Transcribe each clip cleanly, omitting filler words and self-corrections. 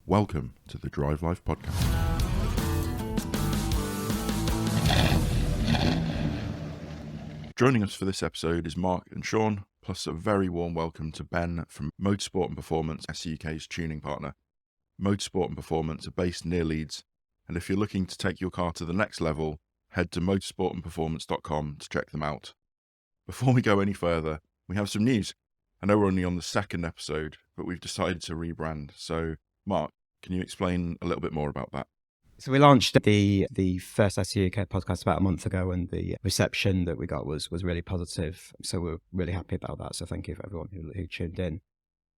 Welcome to the DriveLife Podcast. Joining us for this episode is Mark and Sean, plus a very warm welcome to Ben from Motorsport and Performance, SCUK's tuning partner. Motorsport and Performance are based near Leeds, and if you're looking to take your car to the next level, head to motorsportandperformance.com to check them out. Before we go any further, we have some news. I know we're only on the second episode, but we've decided to rebrand. So, Mark, can you explain a little bit more about that? So we launched the first SCUK podcast about a month ago, and the reception that we got was really positive. So we're really happy about that. So thank you for everyone who tuned in.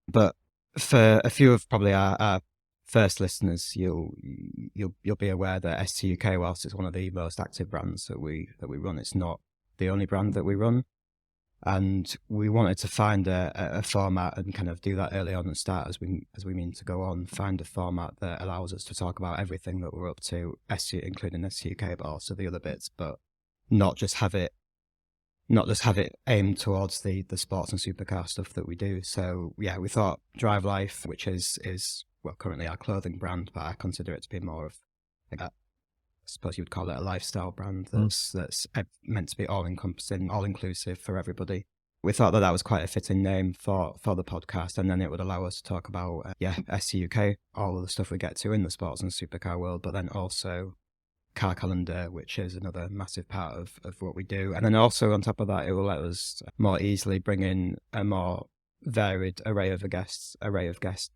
But for a few of probably our first listeners, you'll be aware that SCUK, whilst it's one of the most active brands that we run, it's not the only brand that we run. And we wanted to find a format and kind of do that early on and start as we mean to go on, find a format that allows us to talk about everything that we're up to, including SCUK, but also the other bits, but not just have it aimed towards the sports and supercar stuff that we do. So yeah, we thought DriveLife, which is well currently our clothing brand, but I consider it to be more of like I suppose you would call it a lifestyle brand that's meant to be all-encompassing, all-inclusive for everybody. We thought that was quite a fitting name for the podcast, and then it would allow us to talk about, SCUK, all of the stuff we get to in the sports and supercar world, but then also Car Calendar, which is another massive part of what we do. And then also on top of that, it will let us more easily bring in a more varied array of guests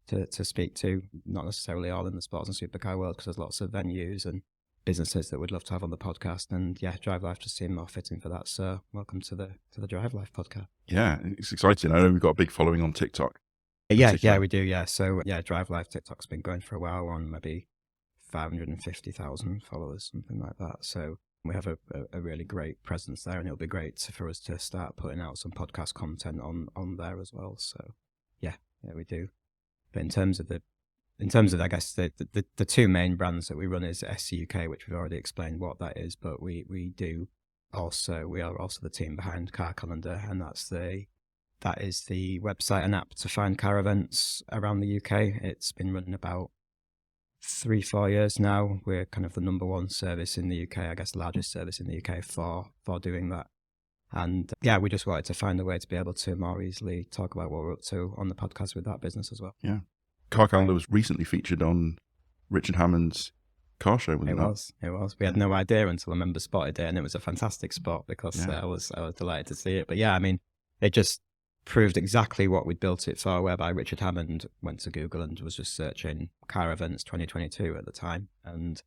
to speak to, not necessarily all in the sports and supercar world, because there's lots of venues and businesses that we'd love to have on the podcast, and DriveLife just seemed more fitting for that. So welcome to the DriveLife podcast. Yeah, it's exciting. I know we've got a big following on TikTok. Yeah, we do. Yeah, so DriveLife TikTok's been going for a while, on maybe 550,000 followers, something like that. So we have a really great presence there, and it'll be great for us to start putting out some podcast content on there as well. So yeah, we do. But in terms of I guess the two main brands that we run is SCUK, which we've already explained what that is, but we are also the team behind Car Calendar, and that is the website and app to find car events around the UK. It's been running about 3-4 years now. We're kind of the number one service in the UK, I guess the largest service in the UK for doing that. And we just wanted to find a way to be able to more easily talk about what we're up to on the podcast with that business as well. Yeah. Car Calendar was recently featured on Richard Hammond's car show, wasn't it? It was. We had no idea until a member spotted it, and it was a fantastic spot because I was delighted to see it. But yeah, I mean, it just proved exactly what we'd built it for, whereby Richard Hammond went to Google and was just searching car events 2022 at the time. And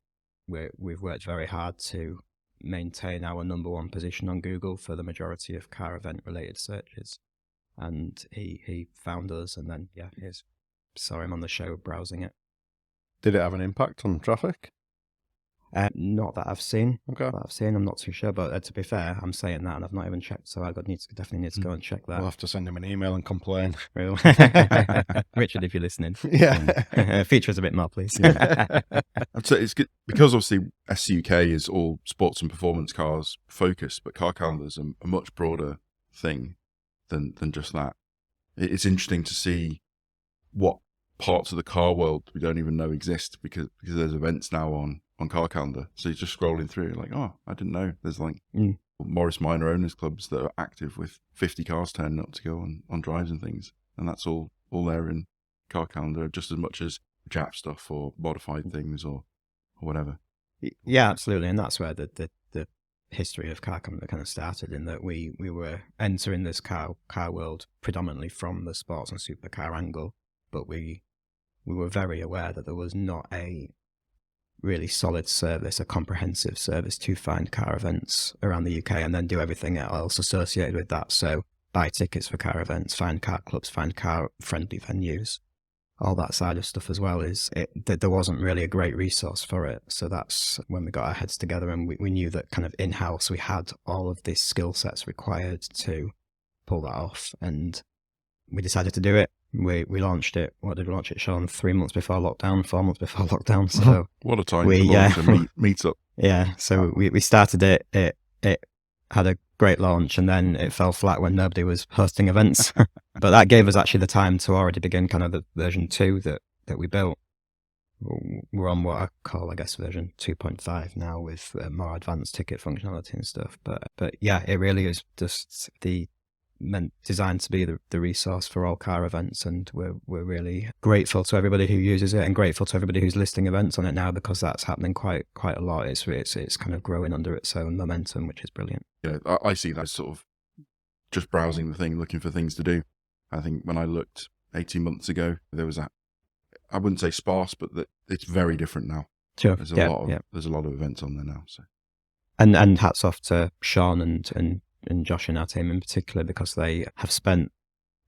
we've worked very hard to maintain our number one position on Google for the majority of car event related searches. And he found us, and then saw him on the show browsing it. Did it have an impact on traffic? Not that I've seen. Okay. I'm not too sure, but to be fair, I'm saying that and I've not even checked, so I definitely need to go and check that. We'll have to send him an email and complain. Really? Richard, if you're listening. Yeah. Feature us a bit more, please. Yeah. I'd say it's good because obviously SCUK is all sports and performance cars focused, but Car Calendar is a much broader thing than just that. It's interesting to see what parts of the car world we don't even know exist because there's events now on Car Calendar. So you're just scrolling through like, oh, I didn't know there's like Morris Minor owners clubs that are active with 50 cars turning up to go on drives and things, and that's all there in Car Calendar, just as much as Jap stuff or modified things or whatever. Yeah, absolutely. And that's where the history of Car Calendar kind of started, in that we were entering this car world predominantly from the sports and supercar angle, but we were very aware that there was not a really solid service, a comprehensive service to find car events around the UK and then do everything else associated with that. So buy tickets for car events, find car clubs, find car-friendly venues, all that side of stuff as well. There wasn't really a great resource for it. So that's when we got our heads together, and we knew that kind of in-house we had all of these skill sets required to pull that off, and we decided to do it. We launched it. What did we launch it, Sean? 3 months before lockdown, 4 months before lockdown. So what a time to launch a meetup. Yeah. So we started it. It had a great launch, and then it fell flat when nobody was hosting events. But that gave us actually the time to already begin kind of the version 2 that we built. we're on what I call, I guess, version 2.5 now with more advanced ticket functionality and stuff. But yeah, it really is just designed to be the resource for all car events, and we're really grateful to everybody who uses it, and grateful to everybody who's listing events on it now, because that's happening quite a lot. It's kind of growing under its own momentum, which is brilliant. Yeah, I see that as sort of just browsing the thing, looking for things to do. I think when I looked 18 months ago, there was I wouldn't say sparse, but that it's very different now. Sure. There's a lot of events on there now. So, and hats off to Sean and Josh and our team in particular, because they have spent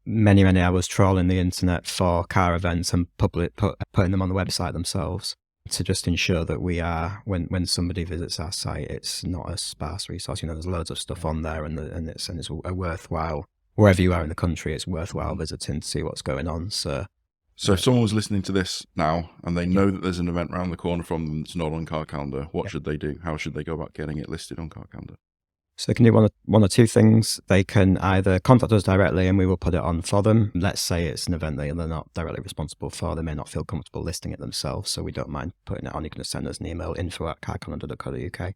many hours trawling the internet for car events and putting them on the website themselves, to just ensure that we are, when somebody visits our site, it's not a sparse resource. There's loads of stuff on there, and it's a worthwhile, wherever you are in the country, it's worthwhile visiting to see what's going on. So if someone was listening to this now and they know that there's an event around the corner from them that's not on Car Calendar, what should they do? How should they go about getting it listed on Car Calendar? So they can do one or two things. They can either contact us directly and we will put it on for them. Let's say it's an event that they're not directly responsible for. They may not feel comfortable listing it themselves, so we don't mind putting it on. You can just send us an email, info@carcalendar.co.uk.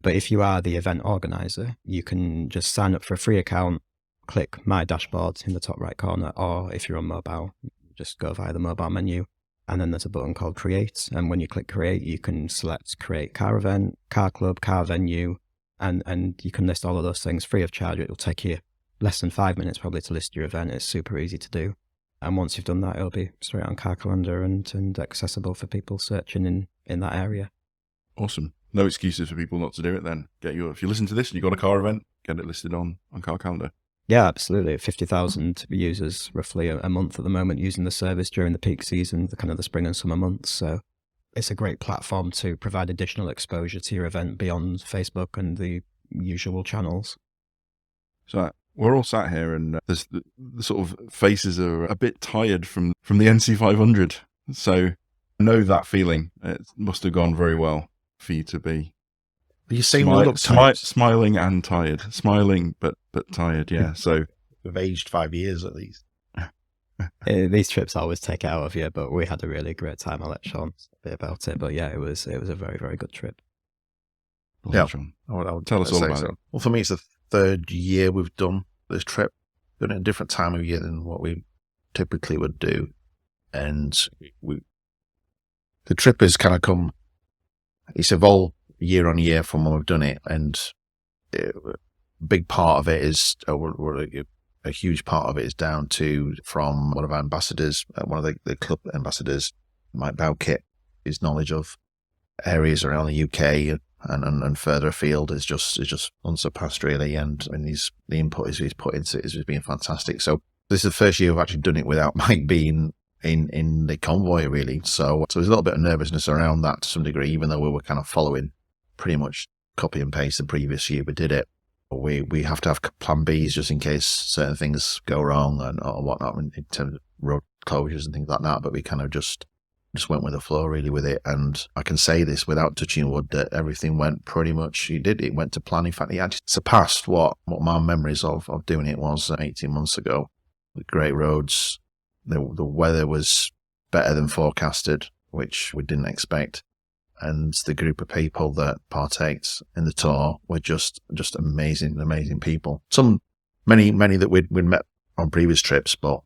But if you are the event organizer, you can just sign up for a free account, click My Dashboard in the top right corner, or if you're on mobile, just go via the mobile menu, and then there's a button called Create. And when you click Create, you can select Create Car Event, Car Club, Car Venue, and you can list all of those things free of charge. It will take you less than 5 minutes probably to list your event. It's super easy to do. And once you've done that, it'll be straight on Car Calendar and accessible for people searching in that area. Awesome. No excuses for people not to do it then. If you listen to this and you've got a car event, get it listed on Car Calendar. Yeah, absolutely. 50,000 users roughly a month at the moment using the service during the peak season, the spring and summer months. So it's a great platform to provide additional exposure to your event beyond Facebook and the usual channels. So we're all sat here, and there's the sort of faces are a bit tired from the NC500. So I know that feeling. It must have gone very well for you to be. You seem look tired. Smiling and tired. Smiling but tired, yeah. So we've aged 5 years at least. These trips always take it out of you, but we had a really great time. I'll let Sean say a bit about it. But yeah, it was a very, very good trip. Yeah, Sean. I would tell us all about it. Well, for me, it's the third year we've done this trip. Done it at a different time of year than what we typically would do. And the trip has kind of it's evolved year on year from when we've done it, and a big part of it is, a huge part of it is down to from one of our ambassadors, one of the club ambassadors, Mike Bowkit. His knowledge of areas around the UK and further afield is just unsurpassed, really, and the input he's put into it has been fantastic. So this is the first year we've actually done it without Mike being in the convoy, really. So there's a little bit of nervousness around that to some degree, even though we were kind of following pretty much copy and paste the previous year we did it. We have to have plan Bs just in case certain things go wrong or whatnot in terms of road closures and things like that. But we kind of just went with the flow, really, with it. And I can say this without touching wood, that everything went pretty much, it went to plan. In fact, it actually surpassed what my memories of doing it was 18 months ago. With great roads, the weather was better than forecasted, which we didn't expect. And the group of people that partaked in the tour were just amazing people. Many that we'd met on previous trips, but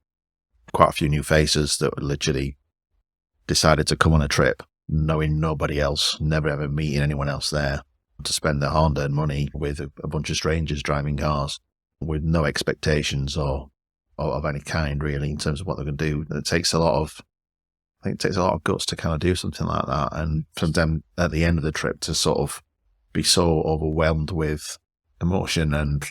quite a few new faces that literally decided to come on a trip knowing nobody else, never ever meeting anyone else there, to spend their hard-earned money with a bunch of strangers driving cars with no expectations or of any kind, really, in terms of what they're going to do. I think it takes a lot of guts to kind of do something like that. And from them at the end of the trip to sort of be so overwhelmed with emotion and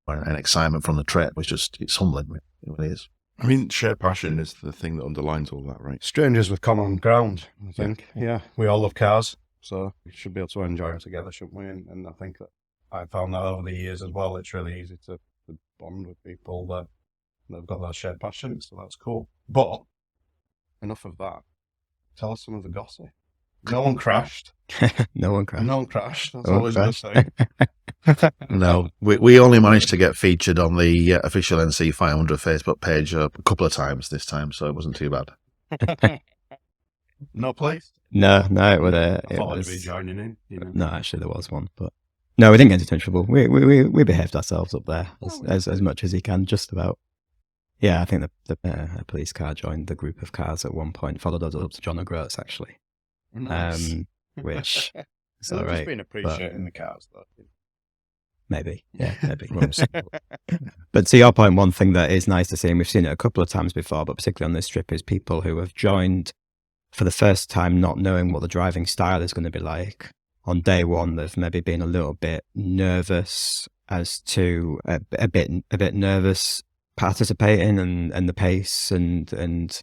excitement from the trip was it's humbling. It really is. I mean, shared passion is the thing that underlines all that, right? Strangers with common ground, I think. Yeah. We all love cars, so we should be able to enjoy them together, shouldn't we? And I think that I found that over the years as well. It's really easy to bond with people that have got that shared passion, so that's cool. But enough of that. Tell us some of the gossip. No one crashed. No one crashed. That's always a good thing. No, we only managed to get featured on the official NC500 Facebook page a couple of times this time, so it wasn't too bad. No place? No, it was. I It thought I'd was be joining in. You know? no, actually, there was one, but no, we didn't get into trouble. We behaved ourselves up there as much as you can, just about. Yeah, I think the police car joined the group of cars at one point, followed us up to John O'Groats, actually. Nice. Which is So all they've right. just been appreciating the cars, though. Maybe, yeah, maybe. But to your point, one thing that is nice to see, and we've seen it a couple of times before, but particularly on this trip, is people who have joined for the first time not knowing what the driving style is going to be like. On day one, they've maybe been a little bit nervous as to a bit nervous participating and the pace and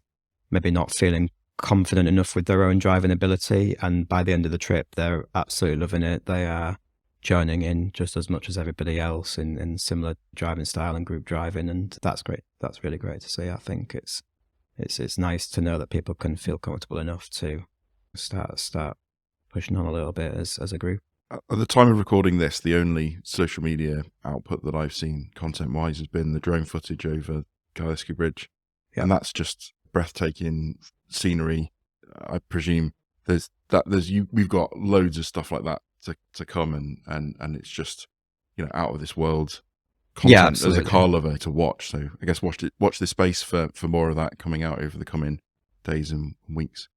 maybe not feeling confident enough with their own driving ability. And by the end of the trip, they're absolutely loving it. They are joining in just as much as everybody else in similar driving style and group driving, and that's great. That's really great to see. I think it's nice to know that people can feel comfortable enough to start pushing on a little bit as a group. At the time of recording this, the only social media output that I've seen content-wise has been the drone footage over Gillespie Bridge, and that's just breathtaking scenery. I presume we've got loads of stuff like that to come, and it's just, you know, out of this world content as a car lover to watch. So I guess watch this space for more of that coming out over the coming days and weeks.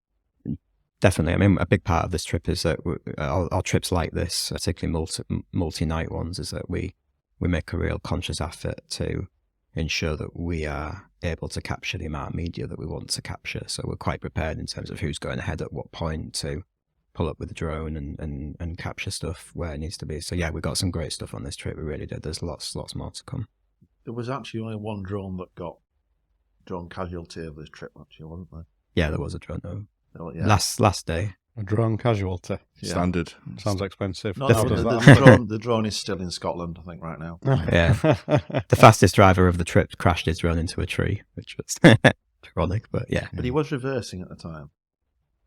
Definitely. I mean, a big part of this trip is that our trips like this, particularly multi-night ones, is that we make a real conscious effort to ensure that we are able to capture the amount of media that we want to capture. So we're quite prepared in terms of who's going ahead at what point to pull up with the drone and capture stuff where it needs to be. So yeah, we got some great stuff on this trip. We really did. There's lots more to come. There was actually only one drone that got drone casualty of this trip, actually, wasn't there? Yeah, there was a drone though. Oh, yeah. Last day. A drone casualty. Yeah. Standard. Sounds expensive. No, How does that the drone is still in Scotland, I think, right now. Yeah. The fastest driver of the trip crashed his drone into a tree, which was ironic, but yeah. But he was reversing at the time.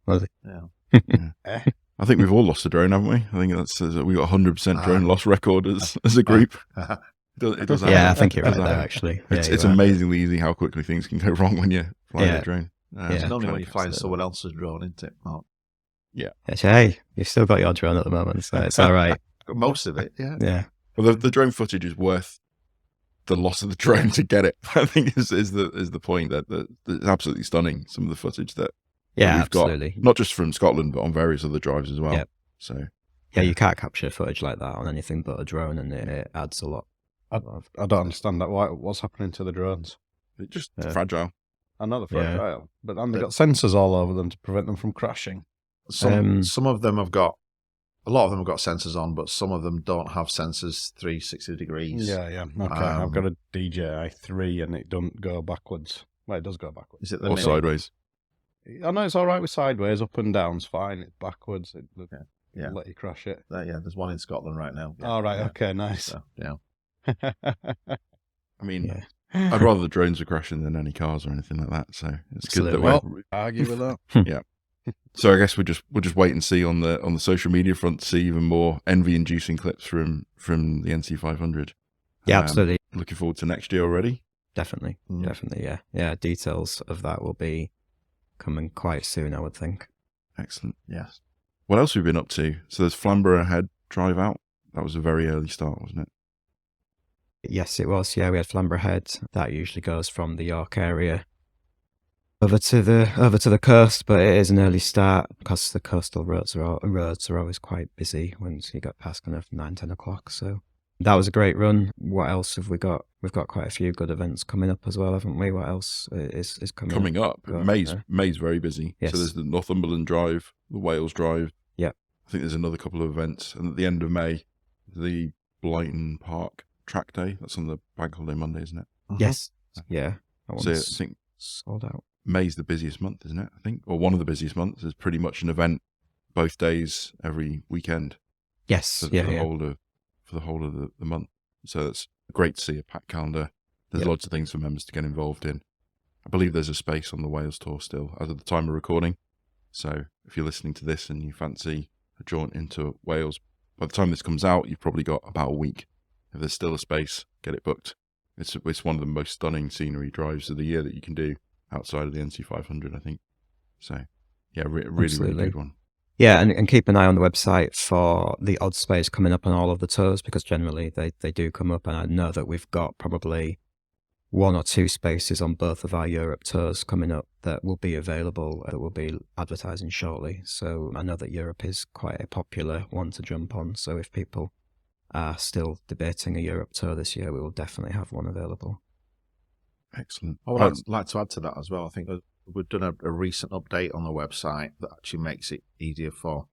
Was he? Yeah. I think we've all lost a drone, haven't we? I think we got 100% drone loss record as a group. It does happen. Yeah, I think you're right there, actually. Yeah, It's amazingly easy how quickly things can go wrong when you're flying a drone. It's only when you're flying someone else's drone, isn't it, Mark? Yeah. Hey, you've still got your drone at the moment, so it's all right. Most of it, yeah. Yeah. Well, the drone footage is worth the loss of the drone to get it. I think is the point that it's absolutely stunning. Some of the footage that we've absolutely got, not just from Scotland, but on various other drives as well. Yep. So yeah, you can't capture footage like that on anything but a drone, and it adds a lot. I don't understand that. What's happening to the drones? it's just fragile. I know they're fragile, but then they've got sensors all over them to prevent them from crashing. Some of them have got, a lot of them have got sensors on, but some of them don't have sensors 360 degrees. Yeah. Okay, I've got a DJI 3 and it doesn't go backwards. Well, it does go backwards. Is it the Or sideways. I know it's all right with sideways, up and down's fine. It's backwards. It'll let you crash it. Yeah, there's one in Scotland right now. All right, okay, nice. So, yeah. I mean, I'd rather the drones are crashing than any cars or anything like that. So it's good that we'll argue with that. Yeah. So I guess we'll just wait and see on the social media front to see even more envy-inducing clips from the NC500. Yeah, absolutely. Looking forward to next year already. Definitely, yeah. Details of that will be coming quite soon, I would think. Excellent. Yes. What else have we been up to? So there's Flamborough Head drive out. That was a very early start, wasn't it? Yes, it was. Yeah, we had Flamborough Head. That usually goes from the York area over to the coast, but it is an early start because the coastal roads are always quite busy once you get past kind of 9-10 o'clock. So that was a great run. What else have we got? We've got quite a few good events coming up as well, haven't we? What else is coming up? May's very busy. Yes. So there's the Northumberland Drive, the Wales Drive. Yeah. I think there's another couple of events, and at the end of May, the Blyton Park Track Day. That's on the Bank Holiday Monday, isn't it? Yes. Yeah. So I think sold out. May's the busiest month, isn't it? I think, or one of the busiest months. There's pretty much an event both days every weekend. Yes. For the whole of the month. So it's great to see a packed calendar. There's lots of things for members to get involved in. I believe there's a space on the Wales tour still as of the time of recording. So if you're listening to this and you fancy a jaunt into Wales, by the time this comes out, you've probably got about a week. If there's still a space, get it booked. It's one of the most stunning scenery drives of the year that you can do outside of the NC500, I think. So, Yeah, really Absolutely. good one. Yeah, and keep an eye on the website for the odd space coming up on all of the tours, because generally they do come up, and I know that we've got probably 1 or 2 spaces on both of our Europe tours coming up that will be available, that we'll be advertising shortly. So I know that Europe is quite a popular one to jump on. So if people are still debating a Europe tour this year, we will definitely have one available. Excellent. I would like to add to that as well. I think we've done a recent update on the website that actually makes it easier for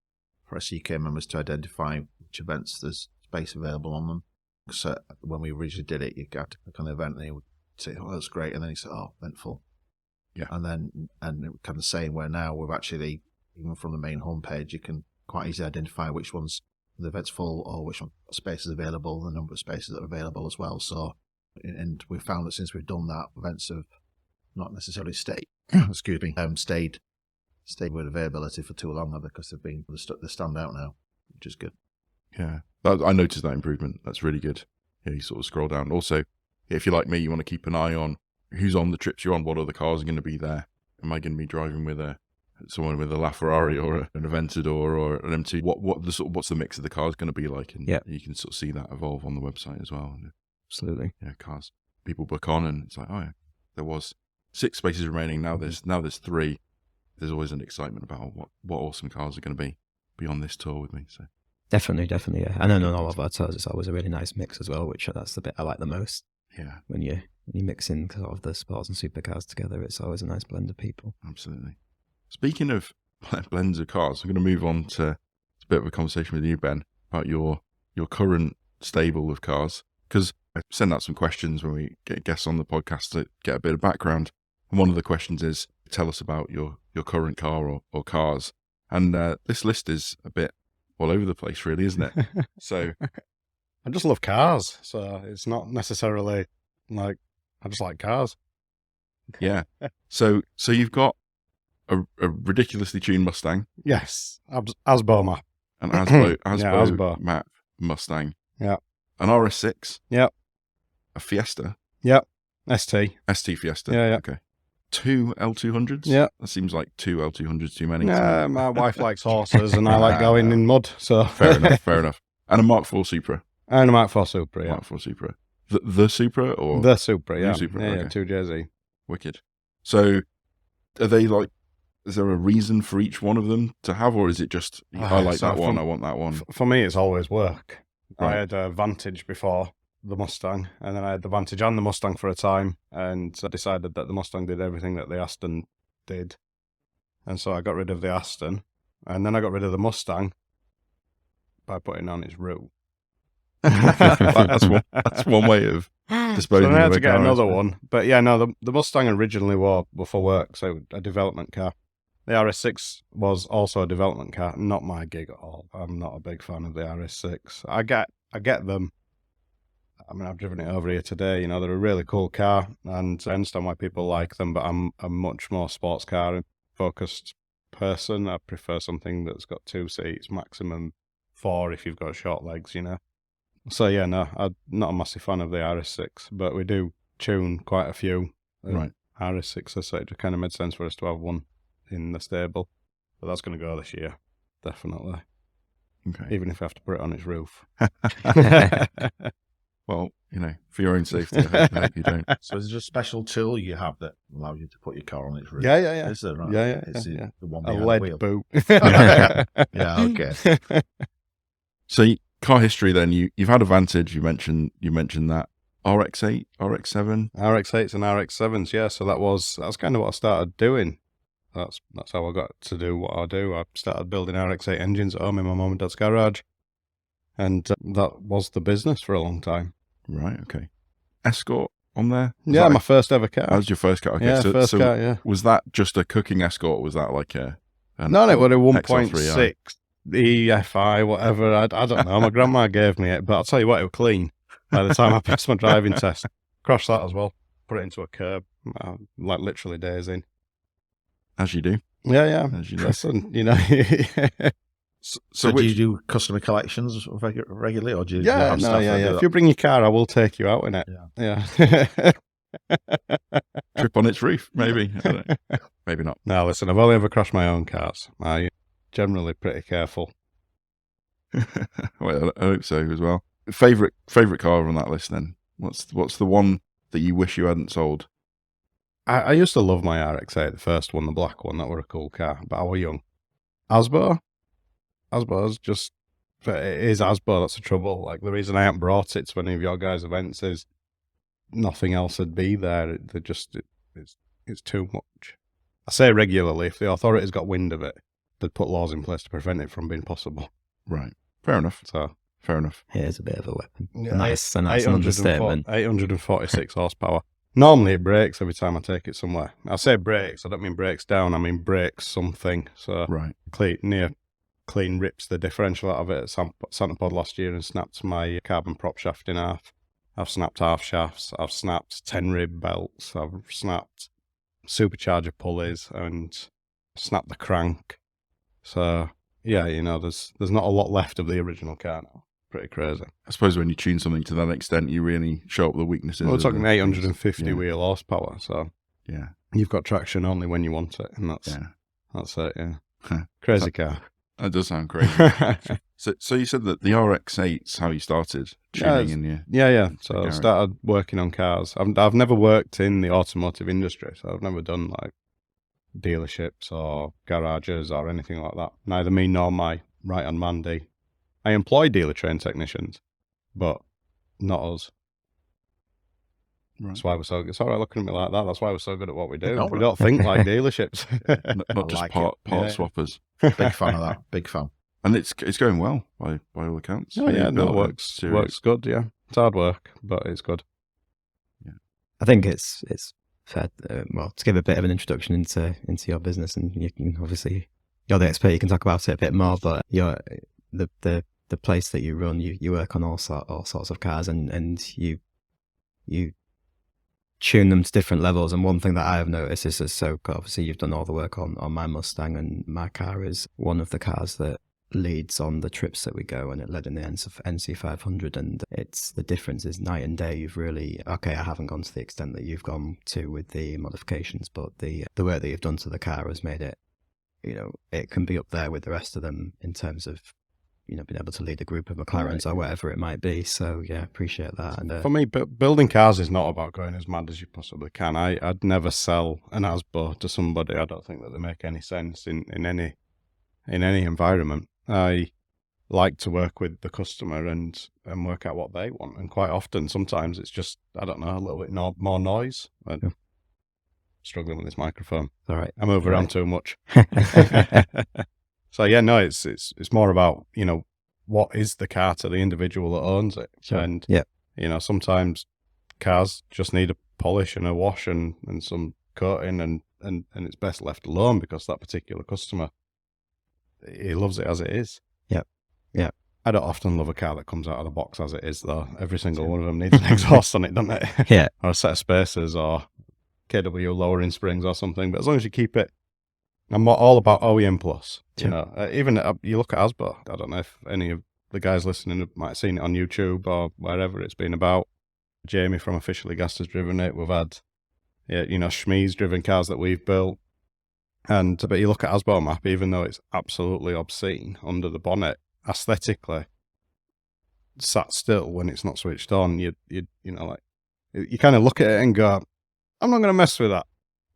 SCUK members to identify which events there's space available on them. So when we originally did it, you got to click on the event and you would say, oh, that's great. And then you say, oh, event full. Yeah. And it kind of saying where now we've actually, even from the main homepage, you can quite easily identify which ones the event's full or which one space is available, the number of spaces that are available as well. So, and we've found that since we've done that, events have not necessarily stayed with availability for too long, because they stand out now, which is good. Yeah, I noticed that improvement. That's really good. Yeah, you sort of scroll down. Also, if you're like me, you want to keep an eye on who's on the trips you're on, what other cars are going to be there. Am I going to be driving with someone with a LaFerrari or an Aventador or an M2? What's the mix of the cars going to be like? And you can sort of see that evolve on the website as well. Absolutely. Yeah, cars people book on, and it's like, oh yeah, there was 6 spaces remaining. Now there's 3. There's always an excitement about what awesome cars are going to be on this tour with me. So definitely, yeah. And then on all of our tours, it's always a really nice mix as well, which that's the bit I like the most. Yeah, when you mix in sort of the sports and supercars together, it's always a nice blend of people. Absolutely. Speaking of blends of cars, I'm going to move on to a bit of a conversation with you, Ben, about your current stable of cars, because I send out some questions when we get guests on the podcast to get a bit of background. And one of the questions is, tell us about your current car or cars. And this list is a bit all over the place, really, isn't it? So I just love cars. So it's not necessarily like, I just like cars. Yeah. So you've got a ridiculously tuned Mustang. Yes. Asbo map. An Asbo Asbo map Mustang. Yeah. An RS6. Yep. A Fiesta. Yep. ST Fiesta. Yeah. Okay. 2 L200s. Yeah. That seems like 2 L200s too many. Yeah, my wife likes horses and I like going in mud. So fair enough. And a Mark IV Supra. And a Mark IV Supra, yeah. Mark IV Supra. The Supra or the Supra, yeah. The Supra, yeah, okay. 2JZ. Wicked. So are they like, is there a reason for each one of them to have, or is it just, I like that one, I want that one? For me, it's always work. Right. I had a Vantage before the Mustang, and then I had the Vantage and the Mustang for a time, and I decided that the Mustang did everything that the Aston did. And so I got rid of the Aston, and then I got rid of the Mustang by putting on its roof. That's one way of disposing so I of had a to get car, another isn't it? one. But yeah, no, the Mustang originally were for work, so a development car. The RS6 was also a development car, not my gig at all. I'm not a big fan of the RS6. I get them. I mean, I've driven it over here today. They're a really cool car, and I understand why people like them, but I'm a much more sports car focused person. I prefer something that's got 2 seats, maximum 4 if you've got short legs, So yeah, no, I'm not a massive fan of the RS6, but we do tune quite a few RS6s, so it kind of made sense for us to have one in the stable. But that's going to go this year, definitely. Okay. Even if I have to put it on its roof. Well, for your own safety, I hope you don't. So is there a special tool you have that allows you to put your car on its roof? Yeah. Is there, right? Yeah. The one A behind lead the wheel? boot. Yeah, okay. So car history then, you've had a Vantage, you mentioned that. RX-8, RX-7? RX-8s and RX-7s, yeah. So that's kind of what I started doing. That's how I got to do what I do. I started building RX-8 engines at home in my mum and dad's garage. And that was the business for a long time. Right, okay. Escort on there? Yeah, my first ever car. That was your first car? Okay. Yeah, first car, yeah. Was that just a cooking Escort, or was that like No, it was a 1.6 XL3i? EFI, whatever. I don't know. My grandma gave me it, but I'll tell you what, it was clean by the time I passed my driving test. Crashed that as well. Put it into a curb, like literally days in. As you do. Yeah. As you do. Listen, So do you do customer collections regularly, or do you Yeah. have staff that do If that? you bring your car, I will take you out in it. Yeah. Yeah. trip on its roof, maybe. I don't know. Maybe not. No, listen, I've only ever crashed my own cars. I'm generally pretty careful. Well, I hope so as well. Favorite car on that list then? What's the one that you wish you hadn't sold? I used to love my RX-8, the first one, the black one. That were a cool car, but I was young. Asbo's just, it is Asbo, that's the trouble. Like, the reason I haven't brought it to any of your guys' events is nothing else would be there. It's too much. I say regularly, if the authorities got wind of it, they'd put laws in place to prevent it from being possible. Right. Fair enough. So fair enough. It is a bit of a weapon. Yeah, Nice understatement. 846 horsepower. Normally it breaks every time I take it somewhere. I say breaks, I don't mean breaks down, I mean breaks something. So Right. Clean rips the differential out of it at Santa Pod last year and snapped my carbon prop shaft in half. I've snapped half shafts, I've snapped 10 rib belts, I've snapped supercharger pulleys and snapped the crank. So yeah, there's not a lot left of the original car now. Pretty crazy. I suppose when you tune something to that extent, you really show up the weaknesses. We're talking the 850 yeah. wheel horsepower, so Yeah. you've got traction only when you want it, and that's it. Yeah, crazy car. That does sound crazy. So you said that the RX-8's how you started tuning in your... Yeah. So I garage. started working on cars. I've never worked in the automotive industry, so I've never done like dealerships or garages or anything like that. Neither me nor my right-hand man do. I employ dealer trained technicians, but not us. Right. That's why we're so good. It's all right looking at me like that. That's why we're so good at what we do. No, We don't think like dealerships. Not just like part Yeah. swappers. Big fan of that. Big fan. And it's going well by all accounts. Oh yeah, You've no, built it a works good. Yeah, it's hard work, but it's good. I think it's fair. To give a bit of an introduction into your business, and you can obviously you're the expert. You can talk about it a bit more, but you're the place that you run. You work on all sorts of cars, and you tune them to different levels. And one thing that I have noticed is so obviously you've done all the work on my Mustang, and my car is one of the cars that leads on the trips that we go, and it led in the NC 500, and the difference is night and day. You've really, I haven't gone to the extent that you've gone to with the modifications, but the work that you've done to the car has made it, it can be up there with the rest of them in terms of being able to lead a group of McLarens or whatever it might be. So yeah, appreciate that. And For me, building cars is not about going as mad as you possibly can. I'd never sell an Asbo to somebody. I don't think that they make any sense in any environment. I like to work with the customer and work out what they want. And quite often, sometimes it's just, I don't know, a little bit more noise. I'm struggling with this microphone. all right. I'm overrun too much. So yeah, no, it's more about, what is the car to the individual that owns it. Sure. And, Yeah. Sometimes cars just need a polish and a wash and some coating and it's best left alone because that particular customer, he loves it as it is. Yep. Yeah. I don't often love a car that comes out of the box as it is, though. Every single one of them needs an exhaust on it, doesn't it? Yeah. Or a set of spacers or KW lowering springs or something. But as long as you keep it, I'm all about OEM plus. Sure. Even you look at Asbo. I don't know if any of the guys listening might have seen it on YouTube or wherever it's been about. Jamie from Officially Gassed has driven it. We've had, Shmee's driven cars that we've built. But you look at Asbo map, even though it's absolutely obscene under the bonnet, aesthetically, sat still when it's not switched on, you kind of look at it and go, I'm not going to mess with that,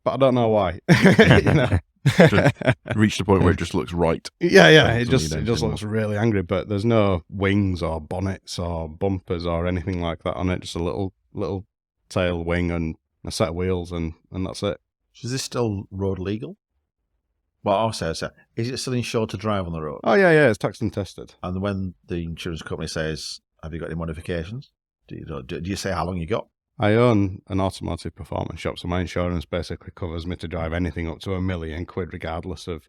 but I don't know why. Reached the point where it just looks right. Yeah. It just Something looks really angry, but there's no wings or bonnets or bumpers or anything like that on it. Just a little tail wing and a set of wheels, and that's it. So is this still road legal? Well, I'll say, is it still insured to drive on the road? Oh yeah, it's taxed and tested. And when the insurance company says, have you got any modifications? Do you say how long you got? I own an automotive performance shop, so my insurance basically covers me to drive anything up to £1 million regardless of...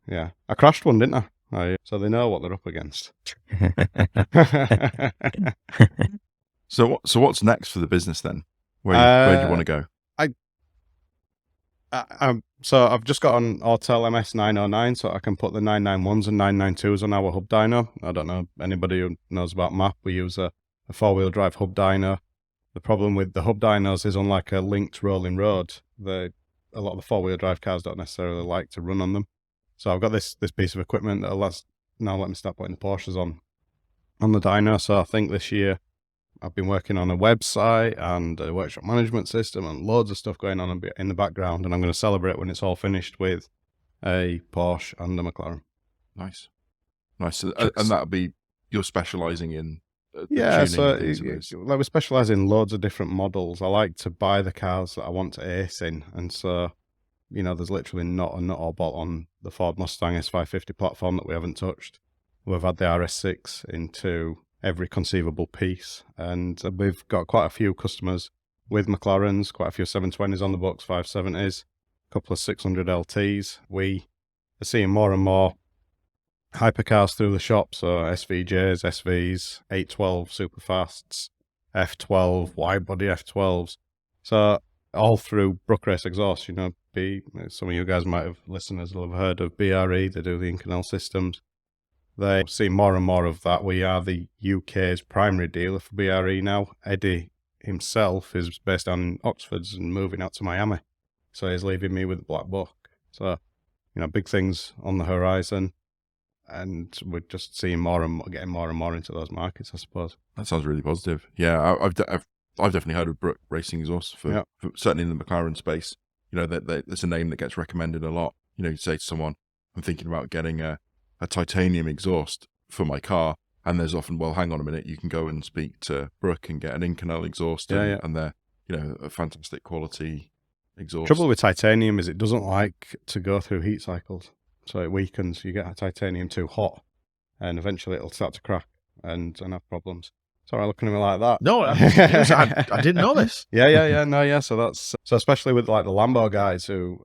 Yeah. I crashed one, didn't I? So they know what they're up against. So what's next for the business then? Where do you want to go? So I've just got an Autel MS 909, so I can put the 991s and 992s on our hub dyno. I don't know anybody who knows about MAP. We use a 4-wheel drive hub dyno The problem with the hub dynos is, unlike a linked rolling road, a lot of the four-wheel drive cars don't necessarily like to run on them. So I've got this piece of equipment that now let me start putting the Porsches on the dyno. So I think this year I've been working on a website and a workshop management system and loads of stuff going on in the background, and I'm going to celebrate when it's all finished with a Porsche and a McLaren. Nice. And that'll be, you're specialising in yeah, tuning so we specialise in loads of different models. I like to buy the cars that I want to ace in, and so, you know, there's literally not a nut or bolt on the Ford Mustang S550 platform that we haven't touched. We've had the RS6 into every conceivable piece, and we've got quite a few customers with McLarens, quite a few 720s on the books, 570s, a couple of 600 LTs. We are seeing more and more hypercars through the shop, so SVJs, SVs, 812 superfasts, F12, wide-body F12s. So all through Brook Race exhaust, you know, some of you guys listeners will have heard of BRE, they do the Inconel systems. They see more and more of that. We are the UK's primary dealer for BRE now. Eddie himself is based down in Oxford and moving out to Miami, so he's leaving me with the Black Book. So, you know, big things on the horizon, and we're just seeing more and more, getting more and more into those markets, I suppose. That sounds really positive. Yeah, I've definitely heard of Brook Racing Exhaust for certainly in the McLaren space. You know, there's a name that gets recommended a lot. You know, you say to someone, I'm thinking about getting a titanium exhaust for my car, and there's often, well, hang on a minute, you can go and speak to Brook and get an Inconel exhaust, and they're, you know, a fantastic quality exhaust. Trouble with titanium is it doesn't like to go through heat cycles, so it weakens. You get titanium too hot, and eventually it'll start to crack and have problems. Sorry, looking at me like that. No, I didn't know this. Yeah. So especially with like the Lambo guys who,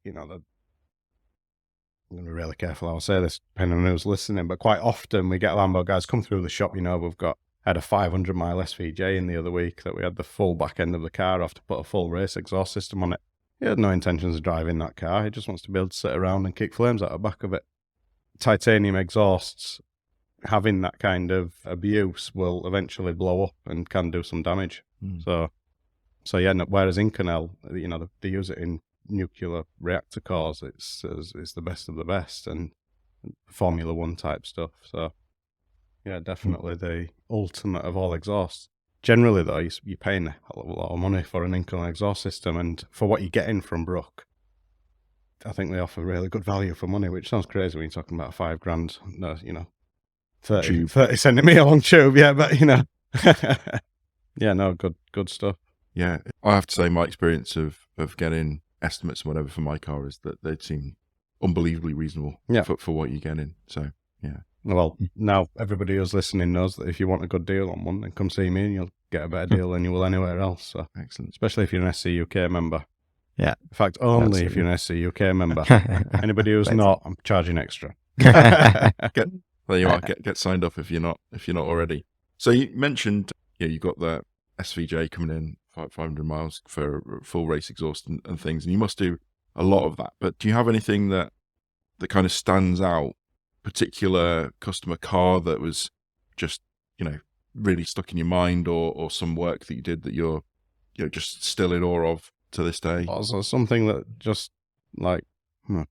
you know, I'm going to be really careful how I say this, depending on who's listening, but quite often we get Lambo guys come through the shop. You know, had a 500-mile SVJ in the other week that we had the full back end of the car off to put a full race exhaust system on it. He had no intentions of driving that car. He just wants to be able to sit around and kick flames out the back of it. Titanium exhausts, having that kind of abuse, will eventually blow up and can do some damage. So yeah, whereas Inconel, you know, they use it in nuclear reactor cores, it's the best of the best, and Formula One type stuff. So yeah, definitely the ultimate of all exhausts. Generally though, you're paying a hell of a lot of money for an Inconel exhaust system, and for what you're getting from Brook, I think they offer really good value for money, which sounds crazy when you're talking about $5,000, you know, 30 centimeter long tube. Yeah, but you know, yeah, no, good stuff. Yeah, I have to say my experience of getting estimates and whatever for my car is that they seem unbelievably reasonable for what you're getting. So yeah. Well, now everybody who's listening knows that if you want a good deal on one, then come see me and you'll get a better deal than you will anywhere else. So excellent, especially if you're an SCUK member. Yeah. In fact, only if you're an SCUK member. Anybody who's not, I'm charging extra. There you are. Get signed up if you're not already. So you mentioned, you got the SVJ coming in 500 miles for full race exhaust and things, and you must do a lot of that. But do you have anything that kind of stands out? Particular customer car that was just, you know, really stuck in your mind, or some work that you did that you're just still in awe of to this day? Also, something that just like it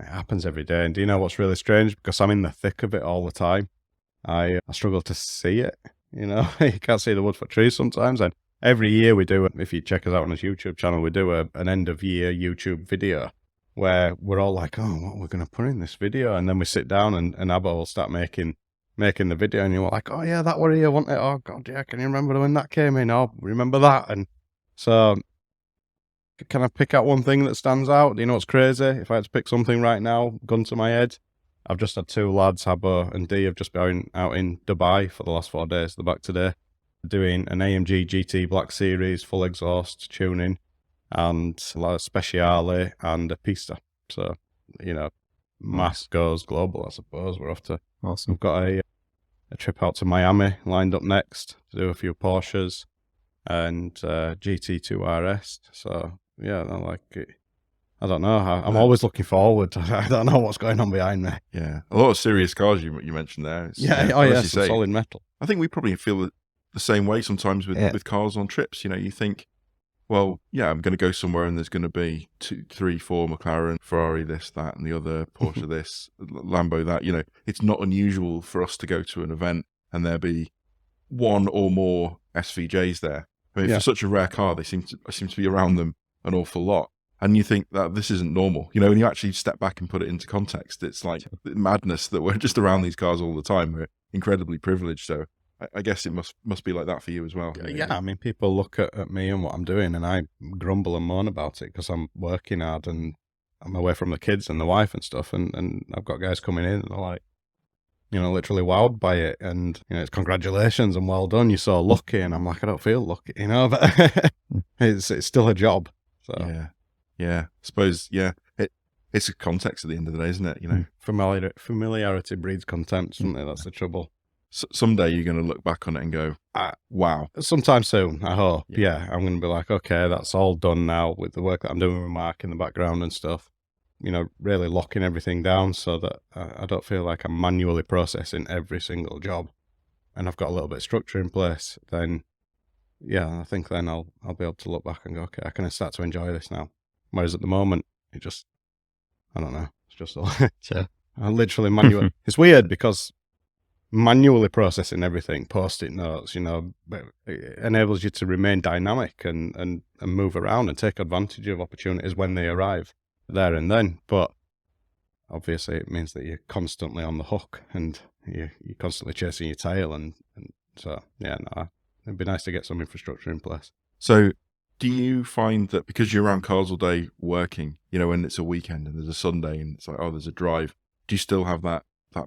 happens every day. And do you know what's really strange? Because I'm in the thick of it all the time, I struggle to see it. You know, you can't see the wood for trees sometimes. And every year we do, if you check us out on his YouTube channel, we do an end of year YouTube video where we're all like, oh, what we're going to put in this video? And then we sit down and Abba will start making the video, and you're like, oh yeah, that were here, wasn't it? Oh God, yeah, can you remember when that came in? Oh, remember that? And so, can I pick out one thing that stands out? Do you know what's crazy? If I had to pick something right now, gun to my head, I've just had two lads, Habbo and D, have just been out in Dubai for the last 4 days. They're back today, doing an AMG GT Black Series, full exhaust, tuning, and a Speciale and a Pista. So, you know, mass goes global, I suppose. We're off to... Awesome. We've got a trip out to Miami lined up next to do a few Porsches and GT2 RS. So, yeah, I like it. I don't know. I'm always looking forward. I don't know what's going on behind me. Yeah. A lot of serious cars you mentioned there. Some solid metal. I think we probably feel the same way sometimes with cars on trips. You know, you think, well, yeah, I'm going to go somewhere and there's going to be 2, 3, 4 McLaren, Ferrari, this, that, and the other, Porsche, this, Lambo, that. You know, it's not unusual for us to go to an event and there be 1 or more SVJs there. I mean, for such a rare car, I seem to be around them an awful lot. And you think that this isn't normal. You know, when you actually step back and put it into context, it's like madness that we're just around these cars all the time. We're incredibly privileged. So I guess it must be like that for you as well. Yeah, I mean, people look at me and what I'm doing, and I grumble and moan about it because I'm working hard and I'm away from the kids and the wife and stuff. And I've got guys coming in and they're like, you know, literally wowed by it. And, you know, it's congratulations and well done. You're so lucky. And I'm like, I don't feel lucky, you know, but it's still a job. So Yeah. I suppose, it's a context at the end of the day, isn't it? You know, familiarity breeds contempt, isn't it? That's the trouble. Someday you're going to look back on it and go, wow. Sometime soon, I hope. Yeah, I'm going to be like, okay, that's all done now with the work that I'm doing with Mark in the background and stuff. You know, really locking everything down so that I don't feel like I'm manually processing every single job. And I've got a little bit of structure in place. Then, yeah, I think then I'll be able to look back and go, okay, I can start to enjoy this now. Whereas at the moment, it just, I don't know. It's just all, I literally manually. It's weird because manually processing everything, post-it notes, you know, it enables you to remain dynamic and move around and take advantage of opportunities when they arrive there and then. But obviously it means that you're constantly on the hook and you're constantly chasing your tail. And so, yeah, no, it'd be nice to get some infrastructure in place. So do you find that because you're around cars all day working, you know, when it's a weekend and there's a Sunday and it's like, oh, there's a drive, do you still have that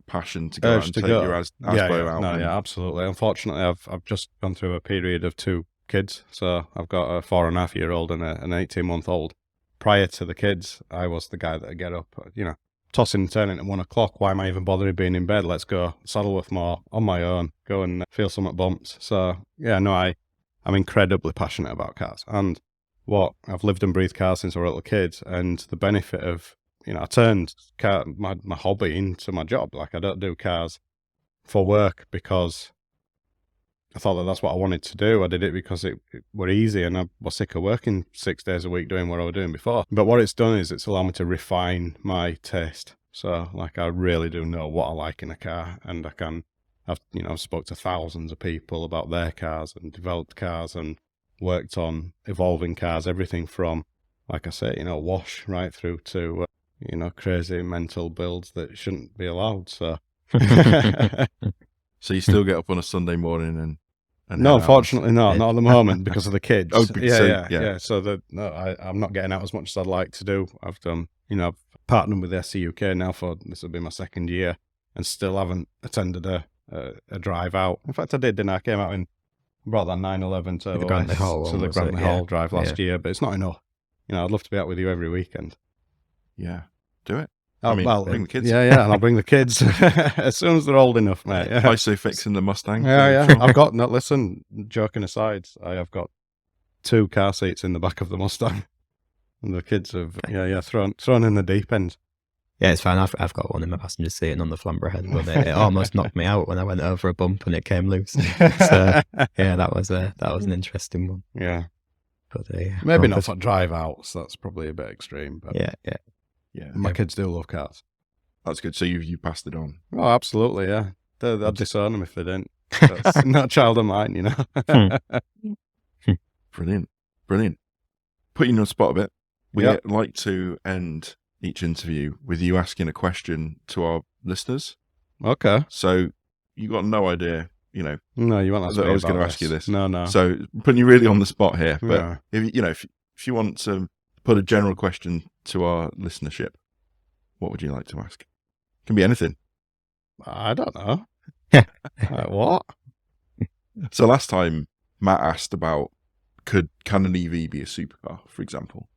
passion to go out and take your Asbo out? No, yeah, absolutely. Unfortunately, I've just gone through a period of 2 kids. So I've got a 4.5-year-old and an 18-month-old. Prior to the kids, I was the guy that would get up, you know, tossing and turning at 1 o'clock. Why am I even bothering being in bed? Let's go Saddleworth Moor on my own, go and feel some at bumps. So yeah, no, I'm incredibly passionate about cars. And I've lived and breathed cars since I was a little kid, and the benefit of, you know, I turned my hobby into my job. Like, I don't do cars for work because I thought that that's what I wanted to do. I did it because it were easy, and I was sick of working 6 days a week doing what I was doing before. But what it's done is it's allowed me to refine my taste. So, like, I really do know what I like in a car, and I've spoke to thousands of people about their cars and developed cars and worked on evolving cars, everything from, like I say, you know, wash right through to, you know, crazy mental builds that shouldn't be allowed. So, so you still get up on a Sunday morning and no, unfortunately not at the moment because of the kids. Oh, yeah. So I'm not getting out as much as I'd like to do. I've done, you know, I've partnered with SCUK now this will be my 2nd year, and still haven't attended a drive out. In fact, I did, didn't I? I came out and brought that 911 to the Grantley Hall, to the Grantley Hall drive last year, but it's not enough. You know, I'd love to be out with you every weekend. Yeah, do it. Bring the kids. Yeah, and I'll bring the kids as soon as they're old enough, mate. Yeah. ISOFIX in the Mustang. Yeah. Listen, joking aside, I have got 2 car seats in the back of the Mustang, and the kids have thrown in the deep end. Yeah, it's fine. I've got one in my passenger seat and on the flamber head, but it almost knocked me out when I went over a bump and it came loose. So yeah, that was an interesting one. Yeah, but maybe not for drive outs. That's probably a bit extreme. But yeah. My kids do love cars. That's good. So you passed it on. Oh, absolutely. Yeah, I'd disown them if they didn't. That's not a child of mine, you know. Brilliant. Put you on the spot a bit. We like to end each interview with you asking a question to our listeners. Okay. So you got no idea, you know. No, you won't ask me. I was going to ask you this. No. So putting you really on the spot here, but if you want to put a general question to our listenership, what would you like to ask? Can be anything. I don't know. What? So last time Matt asked about can an EV be a supercar, for example?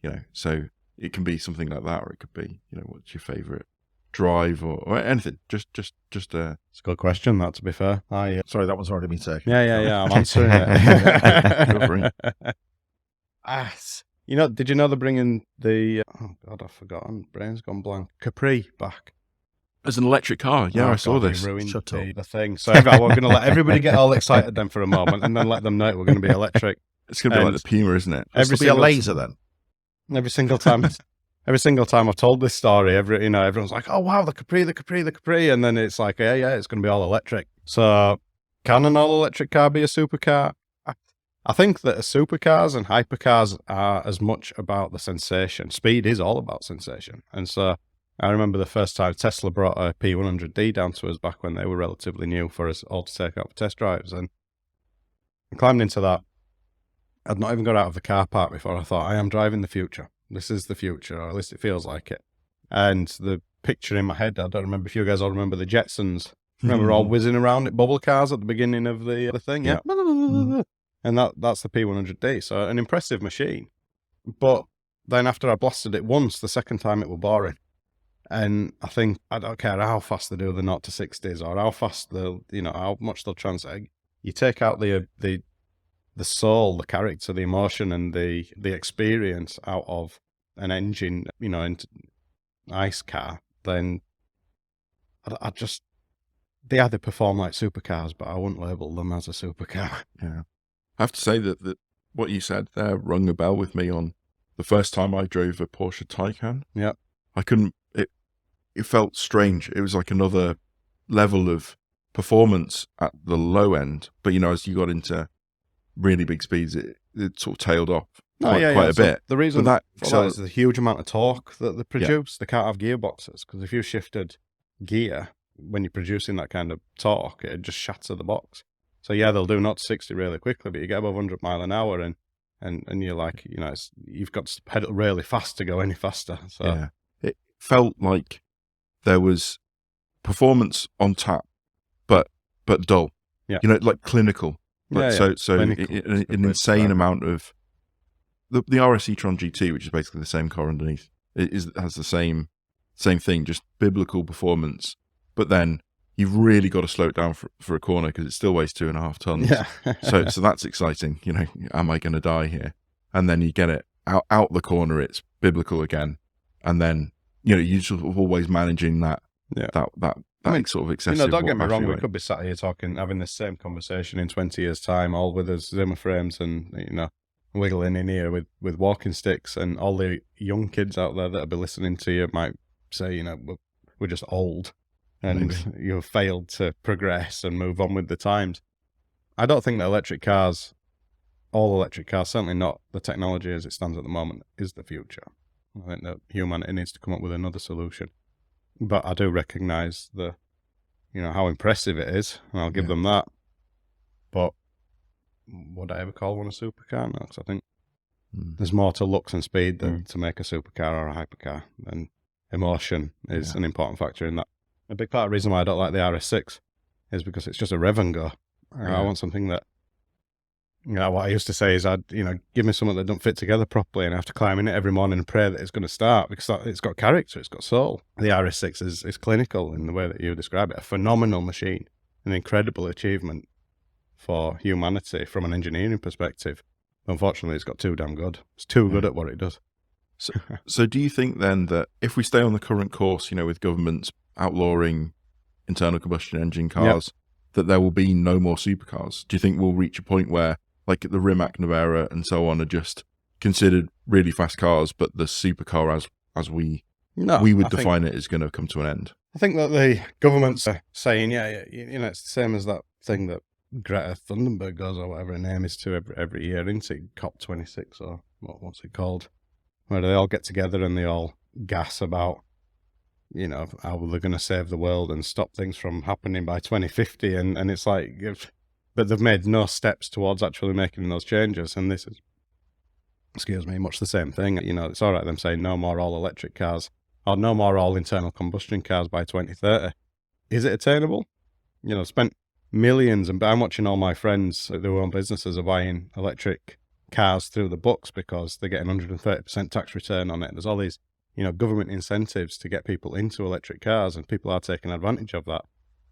You know, so it can be something like that, or it could be, you know, what's your favorite drive or anything? Just It's a good question, that, to be fair. Sorry, that one's already been taken. Yeah. I'm answering it. Go for it. You know, did you know they're bringing the, oh God, I've forgotten, brain's gone blank, Capri back? As an electric car, yeah, Oh, I saw God, this. you ruined Shut up. the thing. So we're going to let everybody get all excited then for a moment, and then let them know we're going to be electric. It's going to be like And the Puma, isn't it? Every be a laser then. Every single time I've told this story, everyone's like, "Oh wow, the Capri," and then it's like, yeah, it's going to be all electric. So, can an all electric car be a supercar? I think that supercars and hypercars are as much about the sensation. Speed is all about sensation, and so I remember the first time Tesla brought a P100D down to us back when they were relatively new for us all to take out for test drives, and I climbed into that. I'd not even got out of the car park before I thought, I am driving the future. This is the future, or at least it feels like it. And the picture in my head, I don't remember if you guys all remember the Jetsons. Remember all whizzing around at bubble cars at the beginning of the thing? Yeah. And that's the P100D. So an impressive machine. But then after I blasted it once, the second time it was boring. And I think, I don't care how fast they do the 0 to 60s or how fast how much they'll translate. You take out the soul, the character, the emotion, and the experience out of an engine, ice car, then they either perform like supercars, but I wouldn't label them as a supercar. Yeah. I have to say that what you said there rung a bell with me on the first time I drove a Porsche Taycan. Yeah. I couldn't, it felt strange. It was like another level of performance at the low end. But, as you got into really big speeds, it sort of tailed off quite a bit. The reason that is the huge amount of torque that they produce. They can't have gearboxes, because if you shifted gear when you're producing that kind of torque, it'd just shatter the box. So they'll do 0 to 60 really quickly, but you get above 100 mile an hour and you're like, you've got to pedal really fast to go any faster. So yeah, it felt like there was performance on tap, but dull. Yeah. Like clinical. But so an insane amount of the RS e-tron GT, which is basically the same car underneath, has the same thing, just biblical performance. But then you've really got to slow it down for a corner because it still weighs 2.5 tons. Yeah. so that's exciting. Am I going to die here? And then you get it out the corner, it's biblical again, and then you're sort of always managing that sort of excessive. Don't get me wrong, we could be sat here having this same conversation in 20 years' time, all with us Zimmer frames and wiggling in here with walking sticks, and all the young kids out there that'll be listening to you might say, we're just old and you've failed to progress and move on with the times. I don't think that all electric cars, certainly not the technology as it stands at the moment, is the future. I think that humanity needs to come up with another solution. But I do recognise how impressive it is, and I'll give them that. But would I ever call one a supercar? No, because I think there's more to looks and speed than to make a supercar or a hypercar. And emotion is an important factor in that. A big part of the reason why I don't like the RS6 is because it's just a rev and go. I want something that, what I used to say is, give me something that don't fit together properly, and I have to climb in it every morning and pray that it's going to start, because it's got character, it's got soul. The RS6 is clinical in the way that you describe it, a phenomenal machine, an incredible achievement for humanity from an engineering perspective. Unfortunately, it's got too damn good. It's too good at what it does. So do you think then that if we stay on the current course, with governments outlawing internal combustion engine cars, that there will be no more supercars? Do you think we'll reach a point where, like the Rimac Navara and so on, are just considered really fast cars, but the supercar as we would define it is going to come to an end? I think that the government's saying, it's the same as that thing that Greta Thunberg goes, or whatever her name is, to every year, isn't it? COP26 or what's it called? Where they all get together and they all gas about, how they're going to save the world and stop things from happening by 2050. And it's like, but they've made no steps towards actually making those changes. And this is, much the same thing. It's all right them saying no more all electric cars or no more all internal combustion cars by 2030. Is it attainable? Spent millions, and I'm watching all my friends who own businesses are buying electric cars through the books because they're getting 130% tax return on it. There's all these government incentives to get people into electric cars, and people are taking advantage of that.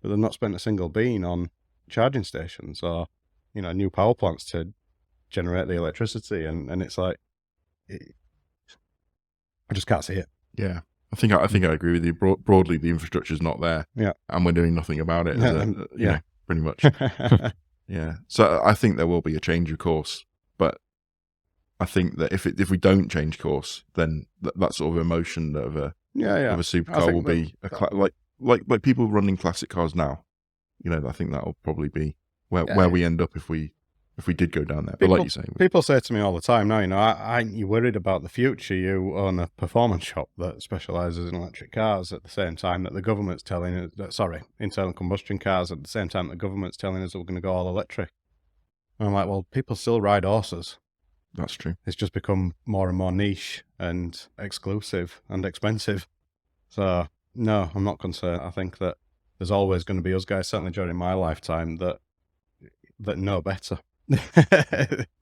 But they've not spent a single bean on charging stations or, new power plants to generate the electricity. And it's like, I just can't see it. Yeah. I think I agree with you. Broadly, the infrastructure is not there, and we're doing nothing about it. You know, pretty much. Yeah. So I think there will be a change of course, but I think that if we don't change course, then that sort of emotion of a supercar will be like people running classic cars now. You know, I think that'll probably be where we end up if we did go down there. But like you say, people say to me all the time now, you know, aren't you worried about the future? You own a performance shop that specialises in electric cars at the same time that the government's telling us, internal combustion cars at the same time the government's telling us that we're going to go all electric. And I'm like, well, people still ride horses. That's true. It's just become more and more niche and exclusive and expensive. So, no, I'm not concerned. I think that there's always going to be us guys, certainly during my lifetime, that know better.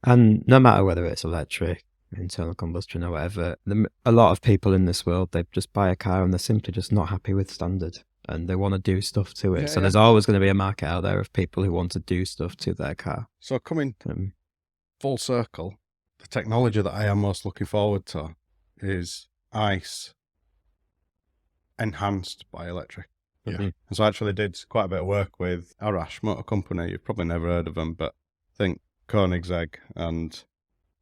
And no matter whether it's electric, internal combustion or whatever, a lot of people in this world, they just buy a car and they're simply just not happy with standard and they want to do stuff to it. So there's always going to be a market out there of people who want to do stuff to their car. So coming full circle, the technology that I am most looking forward to is ICE enhanced by electric. Yeah. And so I actually did quite a bit of work with Arash Motor Company. You've probably never heard of them, but I think Koenigsegg and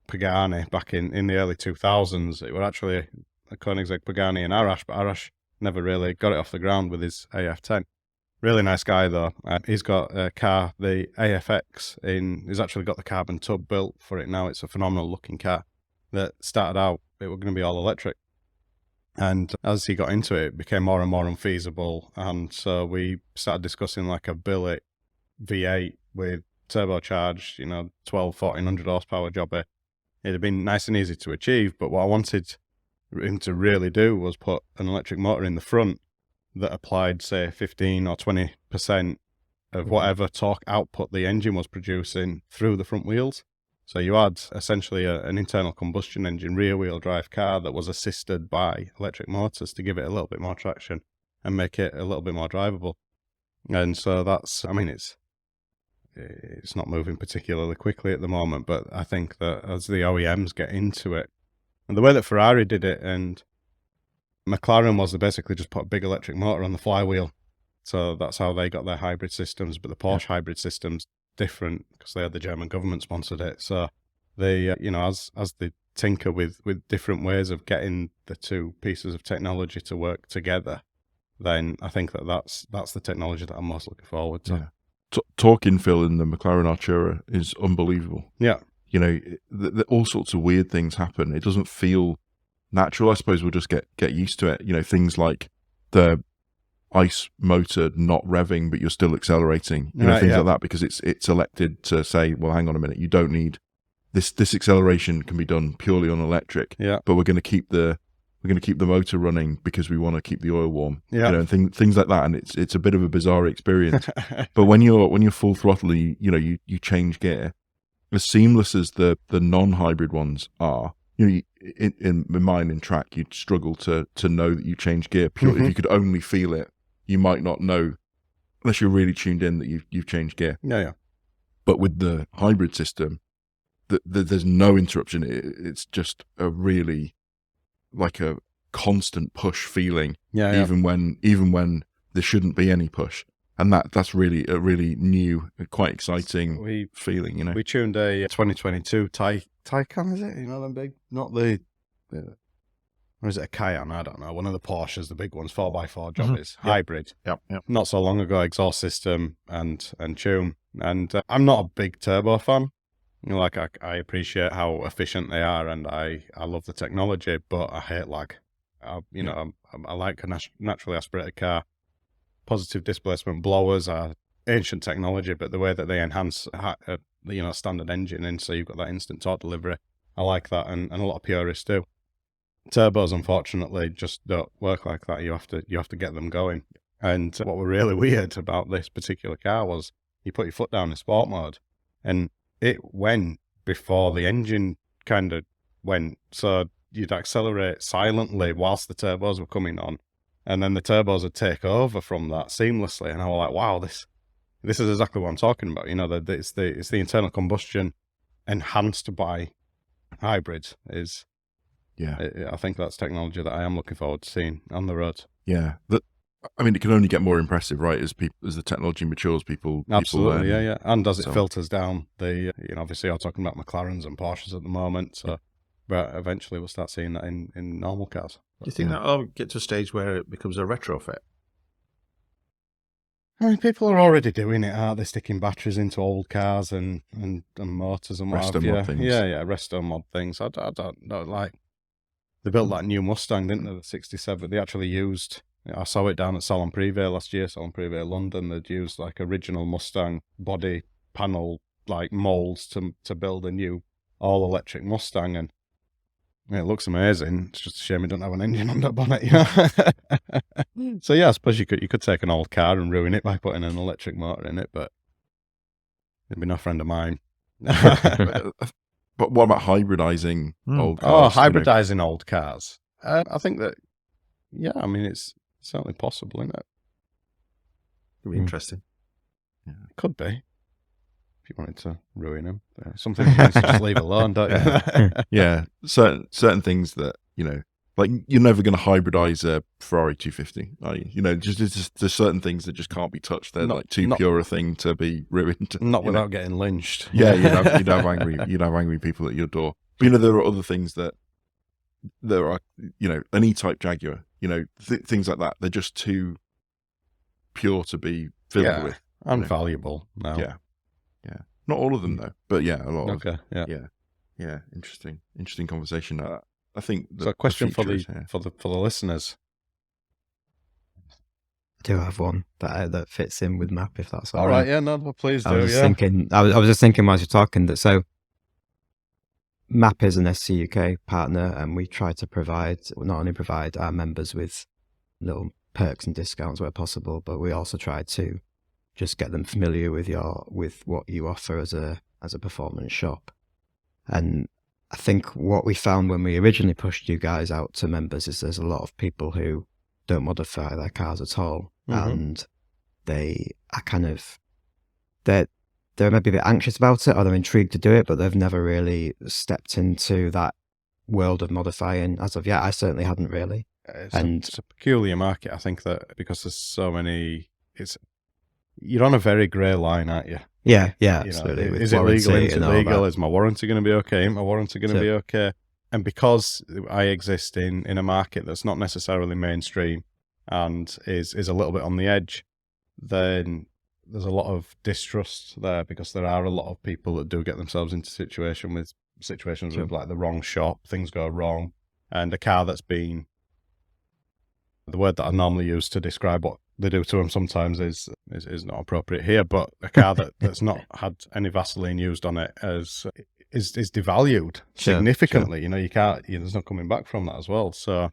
Pagani back in the early 2000s, it were actually a Koenigsegg, Pagani and Arash, but Arash never really got it off the ground with his AF10. Really nice guy though. He's got a car, the AFX, he's actually got the carbon tub built for it now. It's a phenomenal looking car that started out, it was going to be all electric. And as he got into it, it became more and more unfeasible. And so we started discussing like a billet V8 with turbocharged, 1,1400 horsepower jobber. It'd have been nice and easy to achieve, but what I wanted him to really do was put an electric motor in the front that applied, say, 15 or 20% of whatever torque output the engine was producing through the front wheels. So you had essentially an internal combustion engine rear-wheel drive car that was assisted by electric motors to give it a little bit more traction and make it a little bit more drivable. And so that's, it's not moving particularly quickly at the moment, but I think that as the OEMs get into it, and the way that Ferrari did it and McLaren was, they basically just put a big electric motor on the flywheel. So that's how they got their hybrid systems, but the Porsche hybrid system's different because they had the German government sponsored it. So they, as they tinker with different ways of getting the two pieces of technology to work together, then I think that's the technology that I'm most looking forward to. Yeah. Torque infill in the McLaren Artura is unbelievable. Yeah. All sorts of weird things happen. It doesn't feel natural. I suppose we'll just get used to it. Things like the ICE motor not revving, but you're still accelerating. Things like that, because it's elected to say, well, hang on a minute, you don't need this acceleration can be done purely on electric. Yeah. But we're going to keep the motor running because we want to keep the oil warm. Yeah. And things like that. And it's a bit of a bizarre experience. But when you're full throttle, you change gear as seamless as the non-hybrid ones are. In mine in track, you'd struggle to know that you change gear purely. If you could only feel it, you might not know unless you're really tuned in that you've changed gear. Yeah. But with the hybrid system, there's no interruption. It's just a really like a constant push feeling. Even when there shouldn't be any push. And that's really a really new, quite exciting feeling, We tuned a 2022 Taycan, is it? Them big, not the or is it a Cayenne? I don't know. One of the Porsches, the big ones, 4x4 jobbers, hybrid. Yep. Not so long ago, exhaust system and tune. And I'm not a big turbo fan. I appreciate how efficient they are, and I love the technology, but I hate lag. I like a naturally aspirated car. Positive displacement blowers are ancient technology, but the way that they enhance standard engine, and so you've got that instant torque delivery, I like that, and a lot of purists do. Turbos, unfortunately, just don't work like that. You have to get them going. And what were really weird about this particular car was you put your foot down in sport mode, and it went before the engine kind of went. So you'd accelerate silently whilst the turbos were coming on, and then the turbos would take over from that seamlessly. And I was like, wow, this is exactly what I'm talking about. It's the internal combustion enhanced by hybrids is I think that's technology that I am looking forward to seeing on the road. Yeah. I mean, it can only get more impressive, right? As the technology matures, people Absolutely, learn. yeah. And as it filters down, obviously you're talking about McLarens and Porsches at the moment, so but eventually we'll start seeing that in normal cars. Do you think that'll get to a stage where it becomes a retrofit? I mean, people are already doing it, aren't they? Sticking batteries into old cars and motors and what have you. Resto mod things. Yeah, resto mod things. I don't know, like, they built that new Mustang, didn't they, the 67? They actually used, I saw it down at Salon Privé last year, Salon Privé London. They'd used, like, original Mustang body panel, like, molds to build a new all-electric Mustang, and it looks amazing. It's just a shame it doesn't have an engine on the bonnet, So I suppose you could take an old car and ruin it by putting an electric motor in it, but it'd be no friend of mine. But what about hybridizing old cars? Hybridizing old cars. I think that, I mean, it's certainly possible, isn't it? It'd be interesting. Yeah, it could be. If you wanted to ruin them, something you to just leave alone, don't you? Yeah, certain things that like you're never going to hybridize a Ferrari 250, are you? Just there's certain things that just can't be touched. They're like too pure a thing to be ruined. Not without getting lynched. Yeah, you'd have angry people at your door. But there are other things that there are. An E-Type Jaguar. Things like that. They're just too pure to be filled with. And valuable now. Yeah. Not all of them though, but a lot. Okay. Yeah. Interesting conversation. I think. So, a question for the listeners. I do have one that fits in with MAP, if that's all right. Yeah, no, please do. I was just thinking while you're talking that MAP is an SCUK partner, and we try to not only provide our members with little perks and discounts where possible, but we also try to just get them familiar with what you offer as a performance shop. And I think what we found when we originally pushed you guys out to members is there's a lot of people who don't modify their cars at all, and they are they're maybe a bit anxious about it, or they're intrigued to do it, but they've never really stepped into that world of modifying as of yet. I certainly hadn't really. It's a peculiar market, I think, that because there's so many, you're on a very grey line, aren't you? Yeah, absolutely. Is it legal? Is it illegal? Is my warranty going to be okay? Ain't my warranty going to be okay? And because I exist in a market that's not necessarily mainstream and is a little bit on the edge, then there's a lot of distrust there, because there are a lot of people that do get themselves into situations with like the wrong shop, things go wrong, and a car that's been, the word that I normally use to describe what they do to them sometimes is not appropriate here, but a car that's not had any Vaseline used on it is devalued significantly. You can't, there's no coming back from that as well. So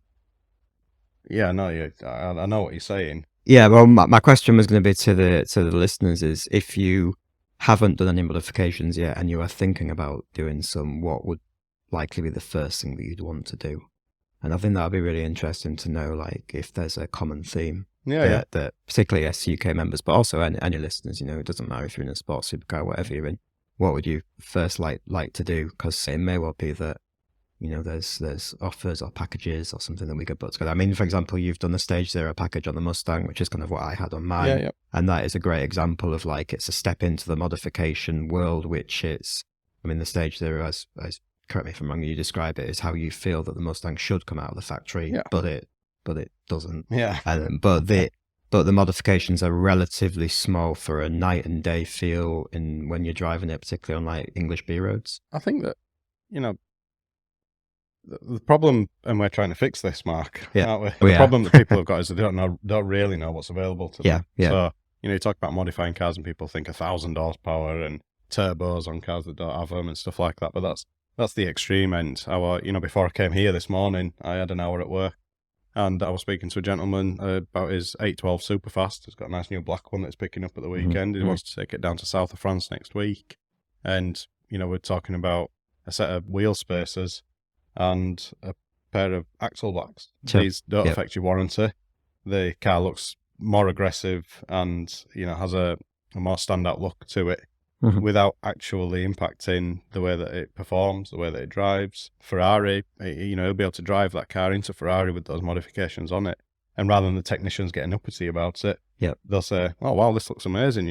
I know what you're saying. Yeah, well, my question was going to be to the listeners is, if you haven't done any modifications yet and you are thinking about doing some, what would likely be the first thing that you'd want to do? And I think that would be really interesting to know, like, if there's a common theme that particularly SCUK members, but also any listeners, it doesn't matter if you're in a sports supercar, whatever you're in, what would you first like to do? Because it may well be that, there's offers or packages or something that we could put together. I mean, for example, you've done the Stage Zero package on the Mustang, which is kind of what I had on mine. Yeah. And that is a great example of, like, it's a step into the modification world, which is, the Stage Zero, as correct me if I'm wrong, you describe it as how you feel that the Mustang should come out of the factory, but it doesn't. Yeah. But the modifications are relatively small for a night and day feel when you're driving it, particularly on like English B roads. I think that, the problem, and we're trying to fix this, Mark, aren't we? The problem that people have got is they don't really know what's available to them. Yeah. So, you talk about modifying cars and people think 1,000 horsepower and turbos on cars that don't have them and stuff like that, but that's the extreme end. Before I came here this morning, I had an hour at work, and I was speaking to a gentleman about his 812 Superfast. He's got a nice new black one that's picking up at the weekend. He wants to take it down to south of France next week. And, we're talking about a set of wheel spacers and a pair of axle blocks. Sure. These don't affect your warranty. The car looks more aggressive and, has a more standout look to it. without actually impacting the way that it performs, the way that it drives. Ferrari, you'll be able to drive that car into Ferrari with those modifications on it. And rather than the technicians getting uppity about it, they'll say, oh, wow, this looks amazing,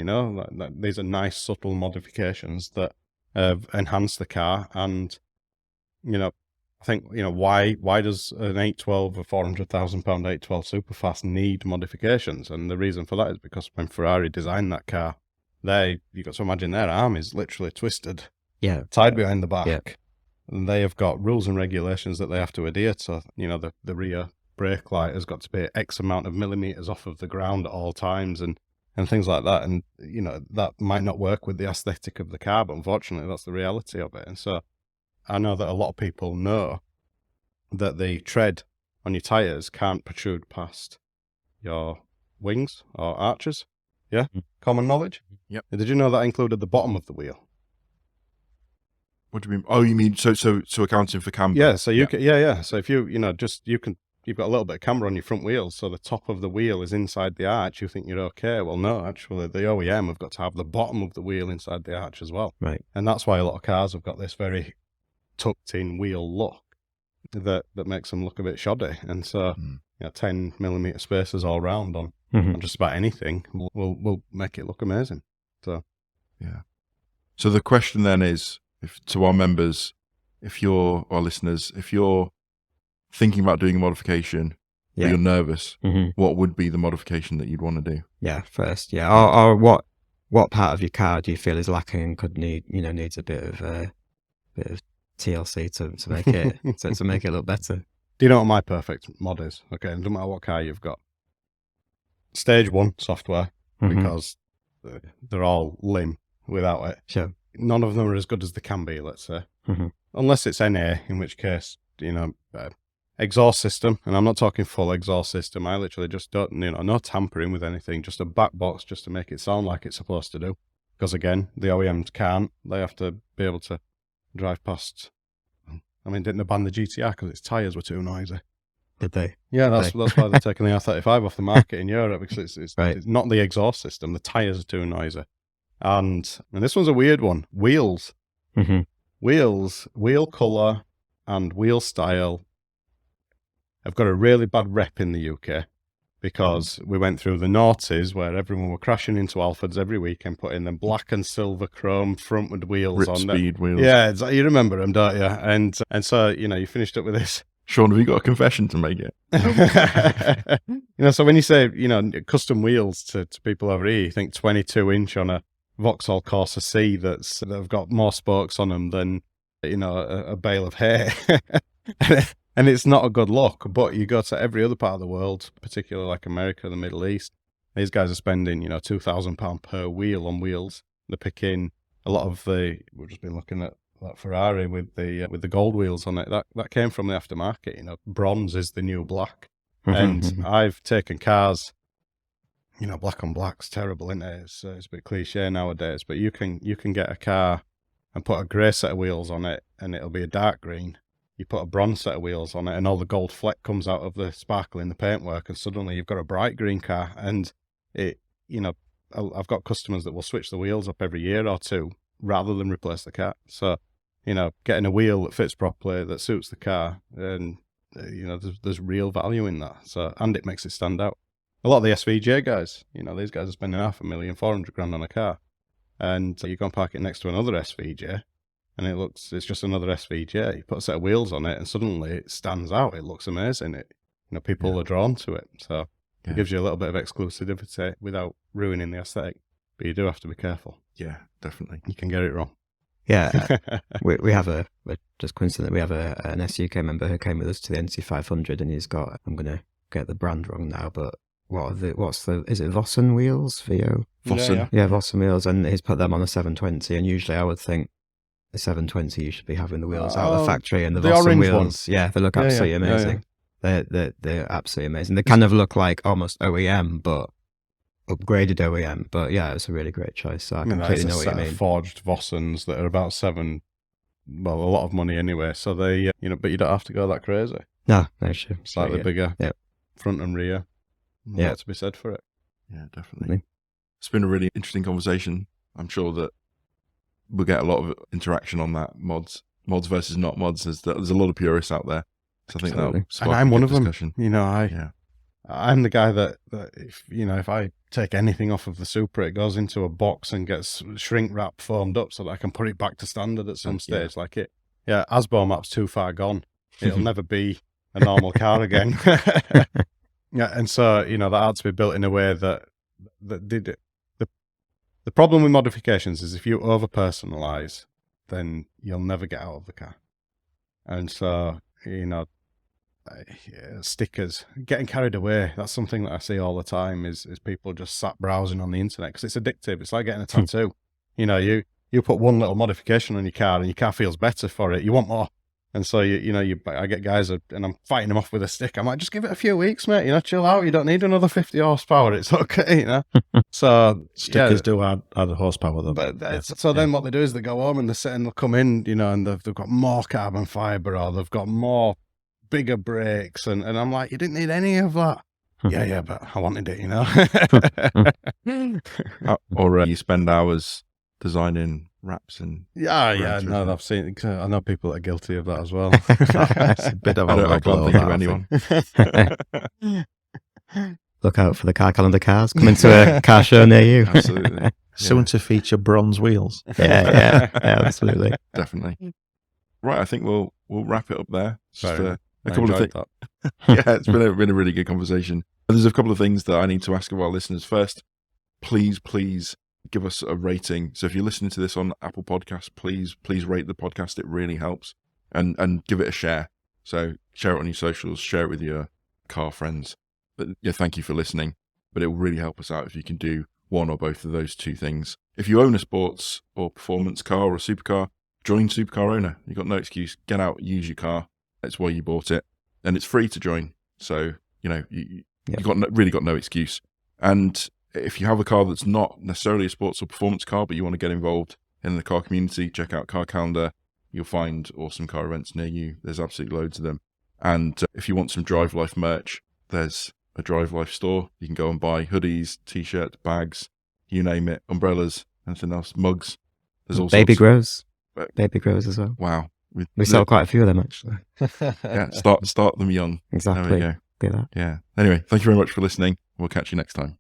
these are nice, subtle modifications that enhance the car. And, I think, why does an 812, a £400,000 812 Superfast need modifications? And the reason for that is because when Ferrari designed that car, you've got to imagine their arm is literally twisted, tied behind the back. And they have got rules and regulations that they have to adhere to. The rear brake light has got to be X amount of millimeters off of the ground at all times and things like that. And, that might not work with the aesthetic of the car, but unfortunately that's the reality of it. And so I know that a lot of people know that the tread on your tyres can't protrude past your wings or arches. Yeah? Common knowledge? Yep. Did you know that included the bottom of the wheel? What do you mean? Oh, you mean so accounting for camber? Yeah, so So if you've got a little bit of camber on your front wheels, so the top of the wheel is inside the arch, you think you're okay. Well, no, actually, the OEM have got to have the bottom of the wheel inside the arch as well. Right. And that's why a lot of cars have got this very tucked-in wheel look that makes them look a bit shoddy. And so, 10 millimeter spacers all round on just about anything will make it look amazing. So, yeah. So the question then is, to our members, our listeners, if you're thinking about doing a modification, but you're nervous, what would be the modification that you'd want to do? Yeah, first, or what part of your car do you feel is lacking and could needs a bit of TLC to make it to make it look better? Do you know what my perfect mod is? Okay, no matter what car you've got, stage 1 software, because they're all limb without it. Sure. None of them are as good as they can be, let's say, unless it's NA, in which case exhaust system, and I'm not talking full exhaust system. I literally just don't, no tampering with anything, just a back box just to make it sound like it's supposed to do. Because again, the OEMs can't. They have to be able to drive past. I mean, didn't they ban the GTR because its tyres were too noisy? Did they? Yeah, that's why they're taking the R35 off the market in Europe, because it's not the exhaust system. The tyres are too noisy. And this one's a weird one. Wheels. Wheel colour and wheel style have got a really bad rep in the UK because we went through the noughties where everyone were crashing into Alfords every weekend, putting them black and silver chrome frontward wheels Rip on speed them. wheels. Yeah, you remember them, don't you? And so, you finished up with this. Sean, have you got a confession to make it? So when you say, custom wheels to people over here, you think 22-inch on a Vauxhall Corsa C that have got more spokes on them than, a bale of hay. And it's not a good look, but you go to every other part of the world, particularly like America, the Middle East, these guys are spending, £2,000 per wheel on wheels. They're picking a lot of we've just been looking at that Ferrari with the gold wheels on it. That came from the aftermarket, bronze is the new black. And I've taken cars, black on black's terrible, isn't it? It's a bit cliche nowadays, but you can get a car and put a grey set of wheels on it and it'll be a dark green. You put a bronze set of wheels on it and all the gold fleck comes out of the sparkle in the paintwork and suddenly you've got a bright green car. And I've got customers that will switch the wheels up every year or two rather than replace the car. So, getting a wheel that fits properly, that suits the car, and, there's real value in that. So, and it makes it stand out. A lot of the SVJ guys, these guys are spending $500,000, $400,000 on a car. And you go and park it next to another SVJ. And it's just another SVJ. You put a set of wheels on it and suddenly it stands out. It looks amazing. People are drawn to it. So it gives you a little bit of exclusivity without ruining the aesthetic. But you do have to be careful. Yeah, definitely. You can get it wrong. Yeah. we have just coincidentally, we have an SCUK member who came with us to the NC500 and he's got, I'm going to get the brand wrong now, but is it Vossen wheels? Vossen. Yeah, Vossen wheels. And he's put them on a 720. And usually I would think, the 720, you should be having the wheels out of the factory, and the Vossen wheels, ones. Yeah, they look absolutely amazing. They're absolutely amazing. They kind of look like almost OEM, but upgraded OEM. But yeah, it's a really great choice. So I completely know what you mean. Forged Vossens that are about a lot of money anyway. So they, but you don't have to go that crazy. No, sure. Slightly bigger, front and rear. Yeah, to be said for it. Yeah, definitely. It's been a really interesting conversation. I'm sure that we'll get a lot of interaction on that. Mods versus not mods. There's a lot of purists out there. So I think that'll spark and I'm one of discussion. them. I'm the guy that if I take anything off of the Supra, it goes into a box and gets shrink wrap foamed up so that I can put it back to standard at some stage. Asbo map's too far gone. It'll never be a normal car again. And so that had to be built in a way that did it. The problem with modifications is if you over personalize, then you'll never get out of the car. And so stickers, getting carried away. That's something that I see all the time is people just sat browsing on the internet because it's addictive. It's like getting a tattoo. You put one little modification on your car and your car feels better for it. You want more. And so, I get guys and I'm fighting them off with a stick. I'm like, just give it a few weeks, mate. Chill out. You don't need another 50 horsepower. It's okay, So stickers do add horsepower, though. But then what they do is they go home and they'll come in, and they've got more carbon fiber or they've got more bigger brakes. And I'm like, you didn't need any of that. Yeah, but I wanted it, Or you spend hours designing wraps and I've seen. I know people that are guilty of that as well. It's a bit of I can't think of anyone. Look out for the car calendar cars coming to a car show near you. Absolutely. Soon to feature bronze wheels. Yeah, absolutely, definitely. Right, I think we'll wrap it up there. Just a I couple of enjoyed things. that. Yeah, it's been a really good conversation. There's a couple of things that I need to ask of our listeners. First, please give us a rating. So if you're listening to this on Apple Podcasts, please rate the podcast. It really helps. And give it a share. So share it on your socials, share it with your car friends. But thank you for listening. But it will really help us out if you can do one or both of those two things. If you own a sports or performance car or a supercar, join Supercar Owner. You've got no excuse. Get out, use your car. That's why you bought it. And it's free to join. So, you've really got no excuse. And if you have a car that's not necessarily a sports or performance car, but you want to get involved in the car community, check out Car Calendar. You'll find awesome car events near you. There's absolutely loads of them. And if you want some DriveLife merch, there's a DriveLife store. You can go and buy hoodies, t-shirts, bags, you name it, umbrellas, anything else, mugs. There's all baby sorts. Baby grows as well. Wow. We sell quite a few of them, actually. Yeah, start them young. Exactly. There we go. Do that. Yeah. Anyway, thank you very much for listening. We'll catch you next time.